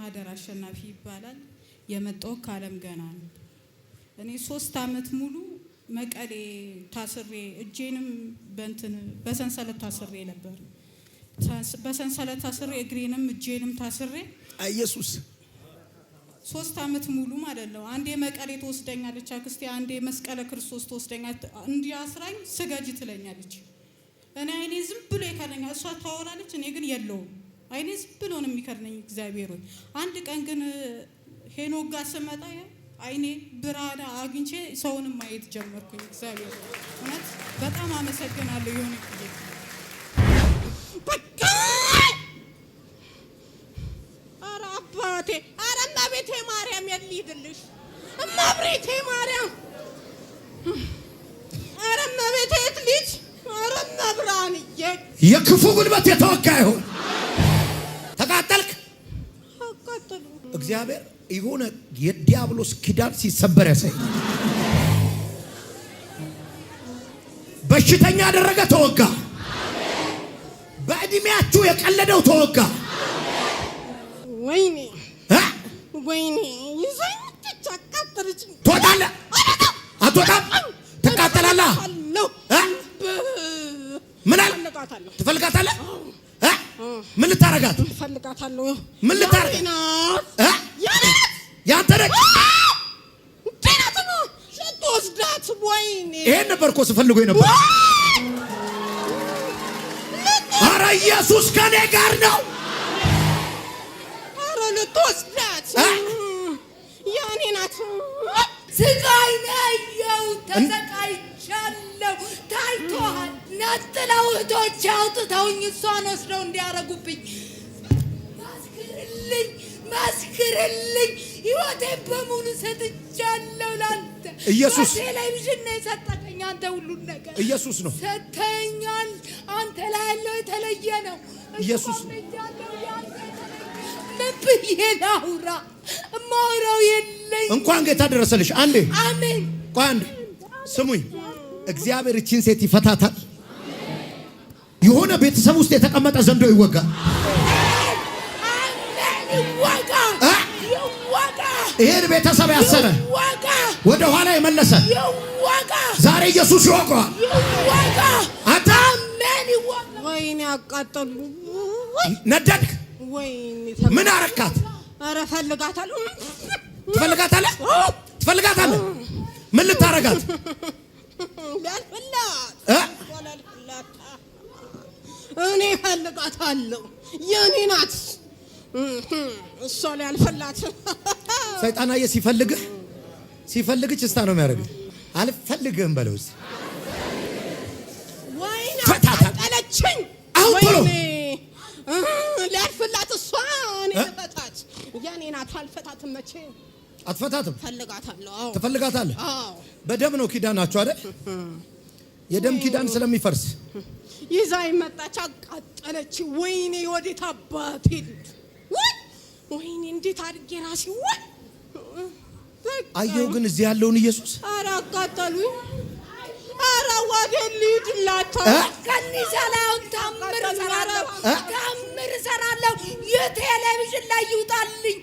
ማደር አሸናፊ ይባላል። የመጣው ከዓለም ገና ነው። እኔ 3 አመት ሙሉ መቀሌ ታስሬ እጄንም በሰንሰለት ታስሬ ነበር። በሰንሰለት ታስሬ እግሬንም እጄንም ታስሬ ኢየሱስ 3 አመት ሙሉ ማለት ነው። አንዴ መቀሌ ተወስደኛለች አክስቴ፣ አንዴ መስቀለ ክርስቶስ ተወስደኛለች። እንዲያስራኝ ስገጂ ትለኛለች። እኔ አይኔ ዝም ብሎ ይከረኛል። እሷ ታወራለች፣ እኔ ግን የለውም አይኔ ዝም ብሎ ነው የሚከርነኝ። እግዚአብሔር ሆይ አንድ ቀን ግን ሄኖክ ጋር ስመጣ አይኔ ብርሃን አግኝቼ ሰውንም ማየት ጀመርኩኝ። እግዚአብሔር እውነት በጣም አመሰግናለሁ። ይሁን ይሁን በቃ ኧረ አባቴ ኧረ እመቤቴ ማርያም የልሂድልሽ እመቤቴ ማርያም ኧረ እመቤቴ ልጅ ኧረ እመብርሃንዬ የክፉ ጉልበት የተወጋ ይሁን። ተቃጠልክ። አቃጠሉ እግዚአብሔር የሆነ የዲያብሎስ ኪዳን ሲሰበር ያሳይ። በሽተኛ ያደረገ ተወጋ። በእድሜያችሁ የቀለደው ተወጋ። ወይኔ ወይኔ ይዘኝ ተቃጠለች። ትወጣለህ አትወጣም? ትቃጠላለህ። ምን አለ ትፈልጋታለህ? ምን ልታረጋት? ፈልጋታለሁ። ምን ልታረጋት? ያንተ ነች። ጤናት ነው ስትወስዳት። ወይኔ ይሄን ነበር እኮ ስፈልገው ነበር። ኧረ ኢየሱስ ከኔ ጋር ነው። ኧረ ልትወስዳት የኔ ናት። ስቃይ ነው ተሰቃይቻለሁ። ታይቶሃል። ነጥለው እህቶች አውጥተውኝ እሷን ወስደው እንዲያረጉብኝ መስክርልኝ። ሕይወቴን በሙሉ ሰጥቻለሁ ላንተ። ኢየሱስ ቴሌቪዥን ነው የሰጠኸኝ አንተ ሁሉን ነገር ኢየሱስ ነው ሰጥተኛል። አንተ ላይ ያለው የተለየ ነው። ኢየሱስ ምን ብዬ ላውራ? እማወራው የለኝ። እንኳን ጌታ ደረሰልሽ። አንዴ አሜን። ቆይ አንዴ ስሙኝ። እግዚአብሔር እቺን ሴት ይፈታታል። የሆነ ቤተሰብ ውስጥ የተቀመጠ ዘንዶ ይወጋል። ይሄን ቤተሰብ ያሰረ ወደ ኋላ የመለሰ ዛሬ ኢየሱስ ይወጋዋል። አንተ ወይኔ አቃጠሉ። ነደድክ። ወይኔ ምን አረካት? ኧረ ፈልጋታለሁ። ትፈልጋታለህ? ትፈልጋታለህ? ምን ልታረጋት? እኔ ፈልጋታለሁ። የኔ ናት። እሷ ላይ አልፈላት። ሰይጣናዬ ሲፈልግህ ችስታ ነው የሚያደርግህ። አልፈልግህም በለው። ወይኔ አቃጠለችኝ። አሁን ቶሎ ሊያልፍላት እሷ እኔ ልፈታት። የኔ ናት። አልፈታትም። መቼ አትፈታትም? ፈልጋታለሁ። ትፈልጋታለህ? አዎ። በደም ነው ኪዳናችሁ አይደል? የደም ኪዳን ስለሚፈርስ ይዛ መጣች። አቃጠለች። ወይኔ ወዴት አባቴ ልጅ ወይኔ እንዴት አድርጌ ራሴ አየሁ። ግን እዚህ ያለውን ኢየሱስ ኧረ አቃጠሉኝ። ኧረ ወደ ልሂድላት ከኒሳ ላይ አሁን ታምር እሰራለሁ። የቴሌቪዥን ላይ ይውጣልኝ።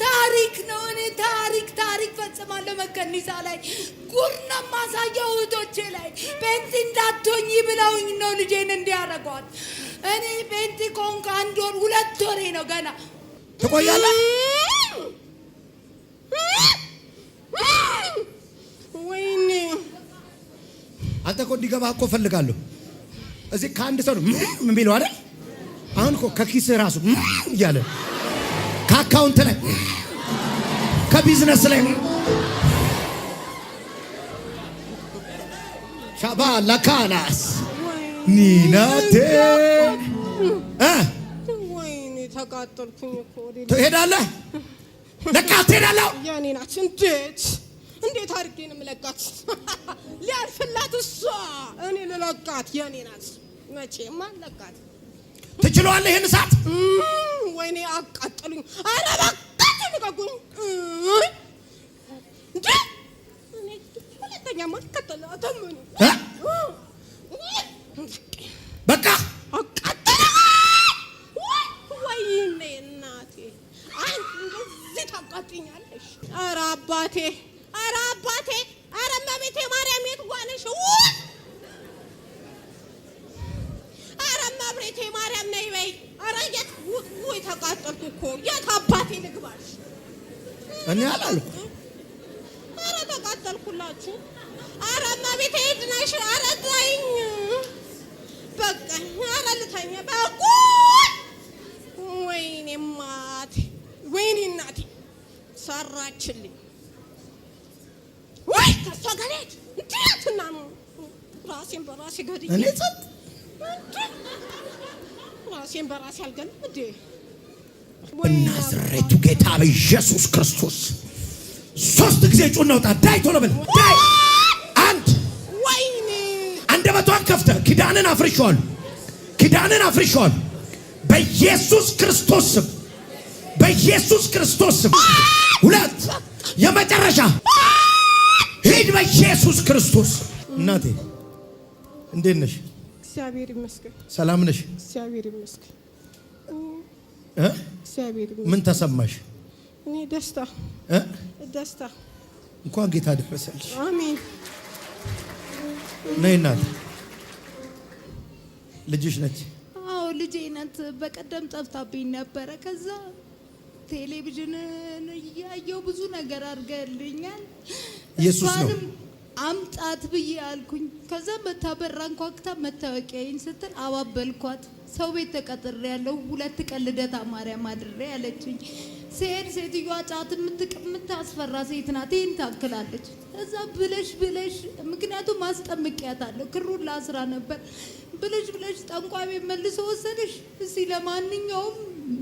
ታሪክ ነው። እኔ ታሪክ ፈጽማለሁ። መከኒሳ ላይ ጉር ነው የማሳየው እህቶቼ ላይ። ጴንጤ እንዳትሆኚ ብለውኝ ነው ልጄን እንዲያረጓት። እኔ ጴንጤ ከሆንኩ 1 ወር 2 ወሬ ነው ገና። ትቆያለህ። ወይኔ አንተ እኮ እንዲገባህ እኮ እፈልጋለሁ። እዚህ ከአንድ ሰው ምን ቢለው አይደል? አሁን እኮ ከኪስህ ራሱ እያለ ከአካውንት ላይ ከቢዝነስ ላይ ሻባ ለካናስ ኒናቴ ወይኔ ተቃጠልኩኝ እኮ። ትሄዳለህ? ለካ ትሄዳለህ። የኔ ናት። እንዴት አድርጌ ነው የምለቃት? ሊያልፍላት እሷ እኔ ልለቃት። የኔ ናት። መቼም አልለቃት። ትችለዋለህ ይሄን እሳት? ወይኔ አቃጠሉኝ። ኧረ በቃ ልቀቁኝ። እንዴ እኔ ሁለተኛ ማልከተላትም በቃ አቃጠለኝ። እናቴ፣ ኧረ አባቴ፣ ኧረ እመቤቴ ማርያም የት ዋለሽ? ኧረ እመቤቴ ማርያም ነይ በይ። ኧረ የት ወይ ተቃጠልኩ እኮ የት አባቴ ልግባሽ? እኔ አላልኩ። ኧረ ተቃጠልኩላችሁ። ኧረ እመቤቴ የት ነሽ? ኧረ ተይኝ በቃ። ኧረ ልተኛ በቃ። ወይኔ ማቴ፣ ወይኔ እናቴ ሰራችልኝ። ወይ ከሷ ጋር ሄድ እንትና ራሴን በራሴ ገድዬ እኔ ጸጥ ራሴን በራሴ አልገድም እንዴ? በናዝሬቱ ጌታ በኢየሱስ ክርስቶስ 3 ጊዜ ጩኸት ነው። ዳይ ቶሎ በል ዳይ። አንድ ወይኔ አንደበቷን ከፍተህ ኪዳንን አፍርሼዋለሁ፣ ኪዳንን አፍርሼዋለሁ በኢየሱስ ክርስቶስ ስም፣ በኢየሱስ ክርስቶስ ስም። 2 የመጨረሻ ሂድ በኢየሱስ ክርስቶስ። እናቴ እንዴት ነሽ? እግዚአብሔር ይመስገን። ሰላም ነሽ? እግዚአብሔር ይመስገን። እግዚአብሔር ይመስገን። ምን ተሰማሽ? እኔ ደስታ ደስታ። እንኳን ጌታ ደረሰልሽ። አሜን። ነይ እናት፣ ልጅሽ ነች? አዎ ልጄ ናት። በቀደም ጠፍታብኝ ነበረ። ከዛ ቴሌቪዥን እያየው ብዙ ነገር አድርገልኛል። ኢየሱስ ነው አምጣት ብዬ አልኩኝ። ከዛ መታበራ እንኳክታ መታወቂያዬን ስትል አባበልኳት። ሰው ቤት ተቀጥሬ ያለው 2 ቀን ልደታ ማርያም አድሬ ያለችኝ። ስሄድ ሴትዮዋ ጫት የምታስፈራ ሴት ናት። ይህን ታክላለች። እዛ ብለሽ ምክንያቱም አስጠምቂያታለሁ። ክሩን ላስራ ነበር። ብለሽ ጠንቋይ ቤት መልሶ ወሰደሽ። እስቲ ለማንኛውም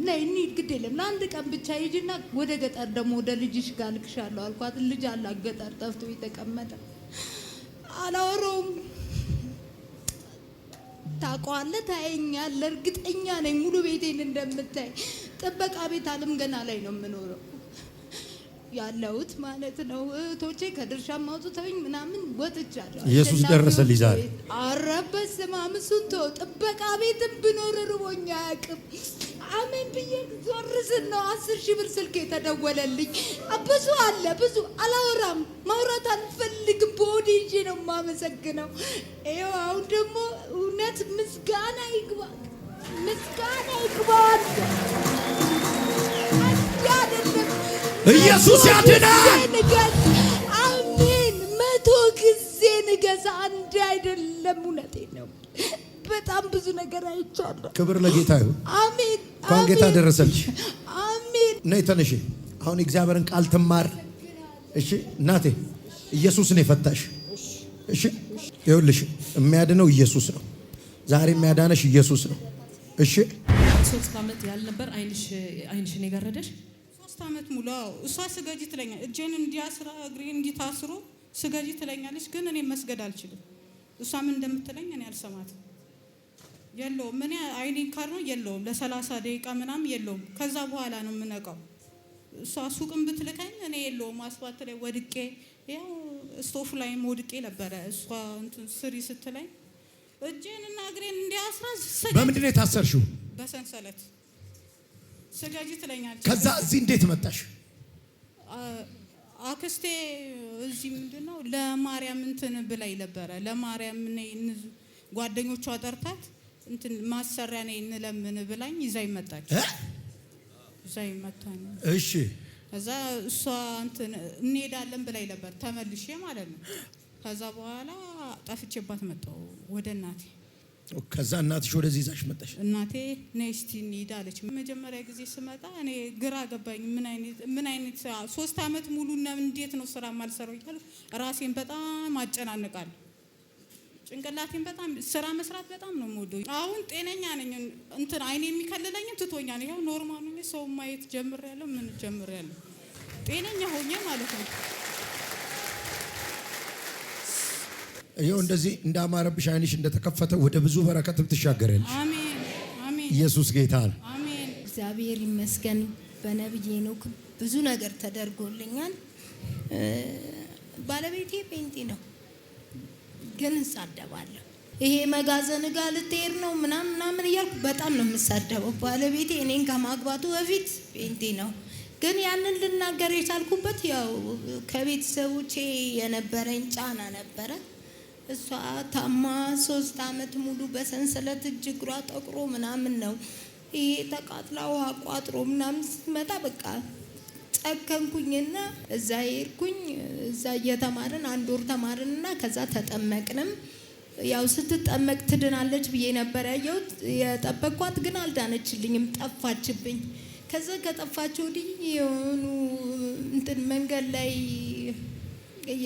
ነይ እንሂድ፣ ግድ የለም ለአንድ ቀን ብቻ ሂጂና ወደ ገጠር ደግሞ ወደ ልጅሽ ጋር ልክሻለሁ አልኳት። ልጅ አላት ገጠር ጠፍቶ የተቀመጠ አላወራውም። ታውቀዋለህ፣ ታየኛለህ፣ እርግጠኛ ነኝ ሙሉ ቤቴን እንደምታይ። ጥበቃ ቤት አለም ገና ላይ ነው የምኖረው ያለሁት ማለት ነው። እህቶቼ ከድርሻም አውጥተውኝ ምናምን ወጥቻለሁ። ኢየሱስ ደረሰልኝ ዛሬ። ኧረ በስመ አብ። እሱን ተወው። ጥበቃ ቤትም ብኖር ርቦኛ አያውቅም። አሜን ብዬ ዞር ስል ነው 10,000 ብር ስልክ የተደወለልኝ። ብዙ አለ ብዙ። አላወራም፣ ማውራት አልፈልግም። በሆዴ ይዤ ነው የማመሰግነው። ይኸው አሁን ደግሞ እውነት ምስጋና ይግባ፣ ምስጋና ይግባ። ኢየሱስ ያድናል። አሜን። 100 ጊዜ ንገስ፣ አንድ አይደለም። እውነቴን ነው። በጣም ብዙ ነገር አይቻለሁ። ክብር ለጌታ ይሁን። አሜን። እንኳን ጌታ ደረሰልሽ። አሜን። ነይ ተነሽ። አሁን እግዚአብሔርን ቃል ትማር። እሺ እናቴ፣ ኢየሱስ ነው የፈታሽ። እሺ ይኸውልሽ፣ የሚያድነው ኢየሱስ ነው። ዛሬ የሚያዳነሽ ኢየሱስ ነው። እሺ 3 ዓመት ያልነበር አይንሽን የጋረደሽ 3 ዓመት ሙሉ እሷ ስገጂ ትለኛል። እጄን እንዲያስራ እግሬን እንዲታስሩ ስገጂ ትለኛለች። ግን እኔ መስገድ አልችልም። እሷ ምን እንደምትለኝ እኔ አልሰማትም። የለውም እኔ አይኔን ካርኖ የለውም ለ30 ደቂቃ ምናምን የለውም። ከዛ በኋላ ነው የምነቃው። እሷ ሱቅም ብትልከኝ እኔ የለውም። አስፋልት ላይ ወድቄ ያው ስቶፍ ላይም ወድቄ ነበረ። እሷ እንትን ስሪ ስትለኝ እጄንና እግሬን እንዲያስራ በምንድን ነው የታሰርሽው? በሰንሰለት ስገጂ ትለኛለች። ከዛ እዚህ እንዴት መጣሽ? አክስቴ እዚህ ምንድነው ለማርያም እንትን ብላይ ነበረ። ለማርያም ጓደኞቿ ጠርታት እንትን ማሰሪያ ነኝ እንለምን ብላኝ ይዛይ መጣች። ይዛይ መጣኝ። እሺ ከዛ እሷ እንትን እንሄዳለን ብላይ ነበር ተመልሼ ማለት ነው። ከዛ በኋላ ጠፍቼባት መጣሁ ወደ እናቴ። ከዛ እናትሽ ወደዚህ ይዛሽ መጣሽ? እናቴ ነይ እስቲ እንሂድ አለች። መጀመሪያ ጊዜ ስመጣ እኔ ግራ ገባኝ። ምን አይነት 3 ዓመት ሙሉ እንዴት ነው ስራ ማልሰራው እያልኩ ራሴን በጣም አጨናንቃለሁ። ጭንቅላቴን በጣም ስራ መስራት በጣም ነው የምወደው። አሁን ጤነኛ ነኝ። እንትን አይኔ የሚከልለኝም ትቶኛል። ይኸው ኖርማል ነኝ። ሰው ማየት ጀምሬያለሁ። ምን ጀምሬያለሁ ጤነኛ ሆኜ ማለት ነው። ይኸው እንደዚህ እንዳማረብሽ አይንሽ እንደተከፈተ ወደ ብዙ በረከትም ትሻገራለሽ። አሜን አሜን። ኢየሱስ ጌታ ነው። አሜን። እግዚአብሔር ይመስገን። በነብይ ሄኖክ ብዙ ነገር ተደርጎልኛል። ባለቤቴ ጴንጤ ነው፣ ግን እንሳደባለሁ። ይሄ መጋዘን ጋር ልትሄድ ነው ምናምን እያልኩ በጣም ነው የምሳደበው። ባለቤቴ እኔን ከማግባቱ በፊት ጴንጤ ነው፣ ግን ያንን ልናገር የቻልኩበት ያው ከቤተሰቦቼ የነበረኝ ጫና ነበረ። እሷ ታማ 3 ዓመት ሙሉ በሰንሰለት እግሯ ጠቁሮ ምናምን ነው ይሄ ተቃጥላ ውሃ ቋጥሮ ምናምን ስትመጣ በቃ ጨከንኩኝና እዛ ሄድኩኝ። እዛ እየተማርን 1 ወር ተማርንና ከዛ ተጠመቅንም። ያው ስትጠመቅ ትድናለች ብዬ ነበር ያየሁት የጠበቅኳት፣ ግን አልዳነችልኝም፣ ጠፋችብኝ። ከዛ ከጠፋች ወዲህ የሆኑ መንገድ ላይ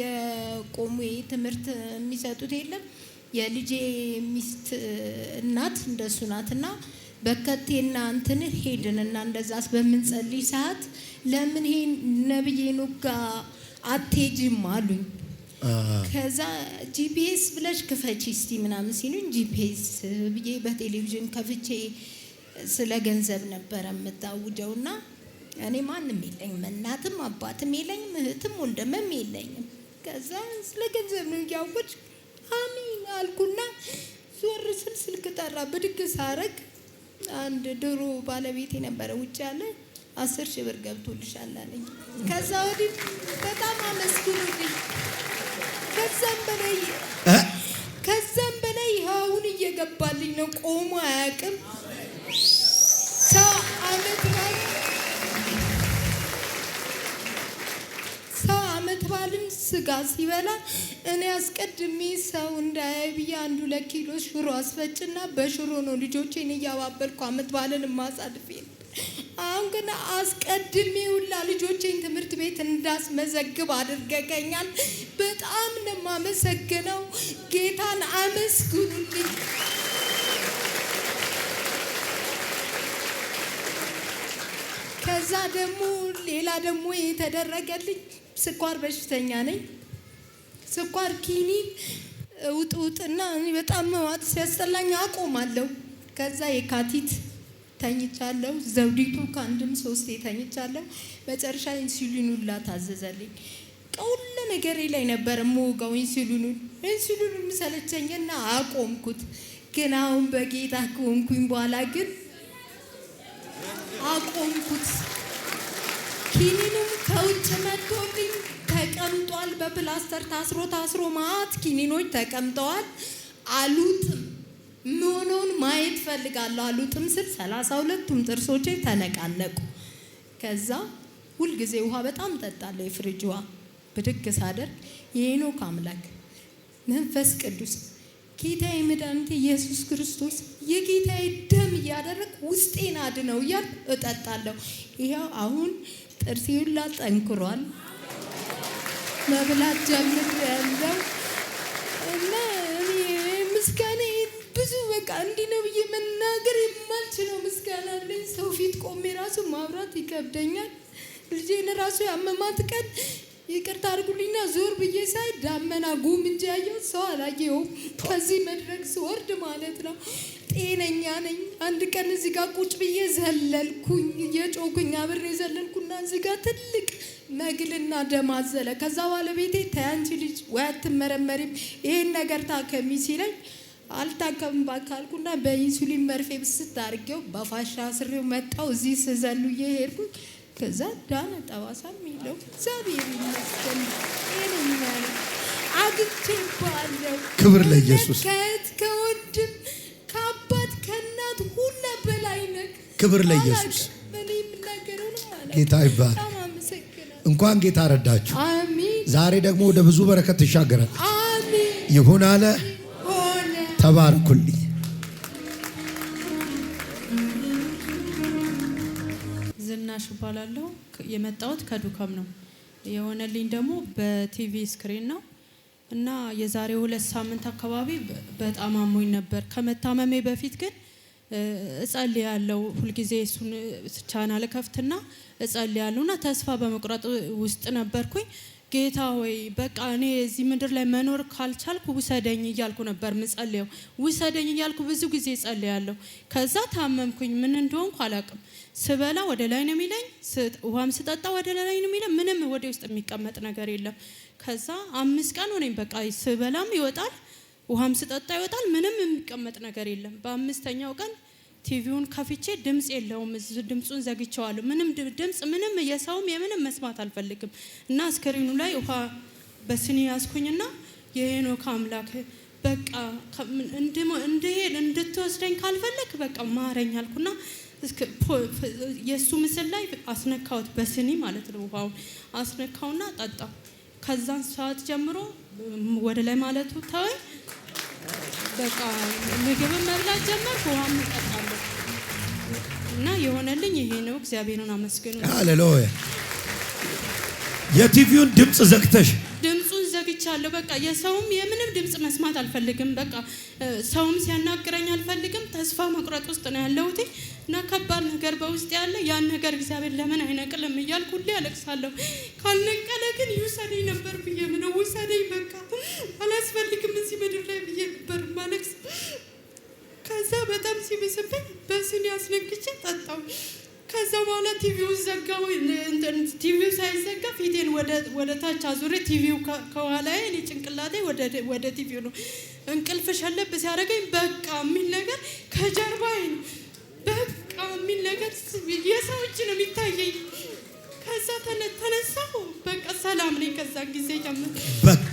የቆሙ ትምህርት የሚሰጡት የለም የልጄ ሚስት እናት እንደሱ ናትና በከቴና ሄድንና እንደዛስ በምንጸልይ ሰዓት ለምን ይሄ ነብዬ ኑጋ አትሄጂም አሉኝ። ከዛ ጂፒኤስ ብለሽ ክፈቺ እስቲ ምናምን ሲሉኝ ጂፒኤስ ብዬ በቴሌቪዥን ከፍቼ ስለ ገንዘብ ነበረ የምታውጀውና እኔ ማንም የለኝም፣ እናትም አባትም የለኝም፣ እህትም ወንድምም የለኝም። ከዛ ስለ ገንዘብ ነው ያውቁት። አሚን አልኩና ዞር ስል ስልክ ጠራ። ብድግ ሳረግ አንድ ድሮ ባለቤቴ ነበረ ውጭ ያለ 10,000 ብር ገብቶልሻል አለኝ። ከዛ ወዲህ በጣም አመስግኑልኝ። ከዛም በላይ አሁን እየገባልኝ ነው። ቆሞ አያውቅም። ሰው ዓመት ባልን ስጋ ሲበላ እኔ አስቀድሜ ሰው እንዳያይ ብዬ 1-2 ኪሎ ሽሮ አስፈጭና በሽሮ ነው ልጆቼን እያባበልኩ ዓመት ባልን ማሳድፌ። አሁን ግን አስቀድሜ ሁላ ልጆቼን ትምህርት ቤት እንዳስመዘግብ አድርገኛል። በጣም ነው የማመሰግነው። ጌታን አመስግኑልኝ። ከዛ ደግሞ ሌላ ደግሞ የተደረገልኝ ስኳር በሽተኛ ነኝ። ስኳር ኪኒን ውጥውጥና በጣም መዋጥ ሲያስጠላኝ አቆማለሁ። ከዛ የካቲት ተኝቻለሁ። ዘውዲቱ ከአንድም 3 ተኝቻለሁ። መጨረሻ ኢንሱሊን ሁላ ታዘዘልኝ። ሁሉ ነገሬ ላይ ነበር የምወጋው ኢንሱሊኑን ሰለቸኝና አቆምኩት። ግን አሁን በጌታ ከሆንኩኝ በኋላ ግን አቆምኩት። ኪኒኑም ከውጭ መጥቶልኝ ተቀምጧል። በፕላስተር ታስሮ ማት ኪኒኖች ተቀምጠዋል። አሉጥም ምሆነውን ማየት ፈልጋለሁ። አሉጥም ስል 32ቱም ጥርሶቼ ተነቃነቁ። ከዛ ሁልጊዜ ውሃ በጣም ጠጣለሁ፣ የፍሪጅ ውሃ። ብድግ ሳደርግ የሄኖክ አምላክ መንፈስ ቅዱስ ጌታዬ መድኃኒቴ ኢየሱስ ክርስቶስ የጌታዬ ደም እያደረግ ውስጤን አድነው እያልኩ እጠጣለሁ። ይኸው አሁን ጥርሴ ሁላ ጠንክሯል፣ መብላት ጀምሬያለሁ። እና ምስጋና ብዙ በቃ እንዲህ ነው ብዬ መናገር የማልችለው ምስጋና አለኝ። ሰው ፊት ቆሜ ራሱ ማብራት ይከብደኛል። ልጄን ራሱ ያመማት ቀን ይቅርታ አድርጉልኝና ዞር ብዬ ሳይ ዳመና ጉም እንጂ ያየሁት ሰው አላየሁም። ከዚህ መድረክ ስወርድ ማለት ነው። ጤነኛ ነኝ። አንድ ቀን እዚህ ጋር ቁጭ ብዬ ዘለልኩኝ፣ እየጮኩኝ አብሬ ዘለልኩና እዚህ ጋር ትልቅ መግልና ደም አዘለ። ከዛ ባለቤቴ ተያንቺ ልጅ ወይ አትመረመሪም ይሄን ነገር ታከሚ ሲለኝ አልታከምም ባካልኩና በኢንሱሊን መርፌ ብስት አድርጌው በፋሻ ስሬው መጣው። እዚህ ስዘሉዬ ሄድኩኝ። ከዛ ዳነ። ጠባሳ የሚለው እግዚአብሔር ይመስገን ጤነኛ ነኝ። አግኝቼባለሁ። ክብር ለኢየሱስ። ከእህት ከወንድም ከአባት ከእናት ሁሉ በላይ ነህ። ክብር ለኢየሱስ። እኔ የምናገረውንም ማለት ጌታ ይባል። እንኳን ጌታ ረዳችሁ። አሜን። ዛሬ ደግሞ ወደ ብዙ በረከት ትሻገራል። አሜን። ይሁን አለ ሆነ። ተባረኩልኝ። ዝናሽ እባላለሁ። የመጣሁት ከዱከም ነው። የሆነልኝ ደግሞ በቲቪ ስክሪን ነው እና የዛሬ 2 ሳምንት አካባቢ በጣም አሞኝ ነበር። ከመታመሜ በፊት ግን እጸልያለሁ። ሁልጊዜ እሱን ቻናል ከፍትና እጸልያለሁና ተስፋ በመቁረጥ ውስጥ ነበርኩኝ። ጌታ ሆይ በቃ እኔ እዚህ ምድር ላይ መኖር ካልቻልኩ ውሰደኝ እያልኩ ነበር ምጸልየው። ውሰደኝ እያልኩ ብዙ ጊዜ እጸልያለሁ። ከዛ ታመምኩኝ። ምን እንደሆንኩ አላውቅም። ስበላ ወደ ላይ ነው የሚለኝ፣ ውሃም ስጠጣ ወደ ላይ ነው የሚለኝ። ምንም ወደ ውስጥ የሚቀመጥ ነገር የለም። ከዛ 5 ቀን ሆነኝ። በቃ ስበላም ይወጣል፣ ውሃም ስጠጣ ይወጣል። ምንም የሚቀመጥ ነገር የለም። በ5ኛው ቀን ቲቪውን ከፍቼ ድምጽ የለውም፣ ድምጹን ዘግቼዋለሁ። ምንም ድምጽ ምንም የሰውም የምንም መስማት አልፈልግም። እና ስክሪኑ ላይ ውሃ በስኒ ያዝኩኝና የሄኖክ አምላክ በቃ እንድሄድ እንድትወስደኝ ካልፈለክ በቃ ማረኝ አልኩና የሱ ምስል ላይ አስነካውት በስኒ ማለት ነው። ውሃውን አስነካውና ጠጣ። ከዛን ሰዓት ጀምሮ ወደ ላይ ማለቱ ተወኝ። በቃ ምግብም መብላት ጀመርኩ፣ ውሃም እጠጣለሁ እና የሆነልኝ ይሄ ነው። እግዚአብሔርን አመስግኑ። ሃሌሉያ። የቲቪውን ድምጽ ዘግተሽ? ድምጹን ዘግቻለሁ። በቃ የሰውም የምንም ድምጽ መስማት አልፈልግም። በቃ ሰውም ሲያናግረኝ አልፈልግም። ተስፋ መቁረጥ ውስጥ ነው ያለሁት እና ከባድ ነገር በውስጥ ያለ ያን ነገር እግዚአብሔር ለምን አይነቅልም እያልኩ ሁሌ አለቅሳለሁ። ካልነቀለ ግን ይውሰደኝ ነበር ብዬ ምነው ውሰደኝ፣ በቃ አላስፈልግም እዚህ ምድር ላይ ብዬ ነበር ማለቅስ። ከዛ በጣም ሲብስብኝ በስኒ አስነክቼ ጠጣው። ከዛ በኋላ ቲቪው ዘጋው። ቲቪው ሳይዘጋ ፊቴን ወደ ታች አዙሬ ቲቪው ከኋላዬ እኔ ጭንቅላቴ ወደ ቲቪው ነው። እንቅልፍ ሸለብ ሲያደርገኝ በቃ የሚል ነገር ከጀርባዬ ነው በቃ የሚል ነገር የሰው እጅ ነው የሚታየኝ። ከዛ ተነሳሁ። በቃ ሰላም ነኝ ከዛ ጊዜ ጀምሮ። በቃ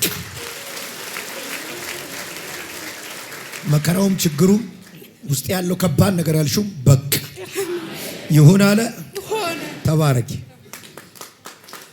መከራውም ችግሩም ውስጥ ያለው ከባድ ነገር ያልሽው በቃ ይሁን አለ። ተባረኪ።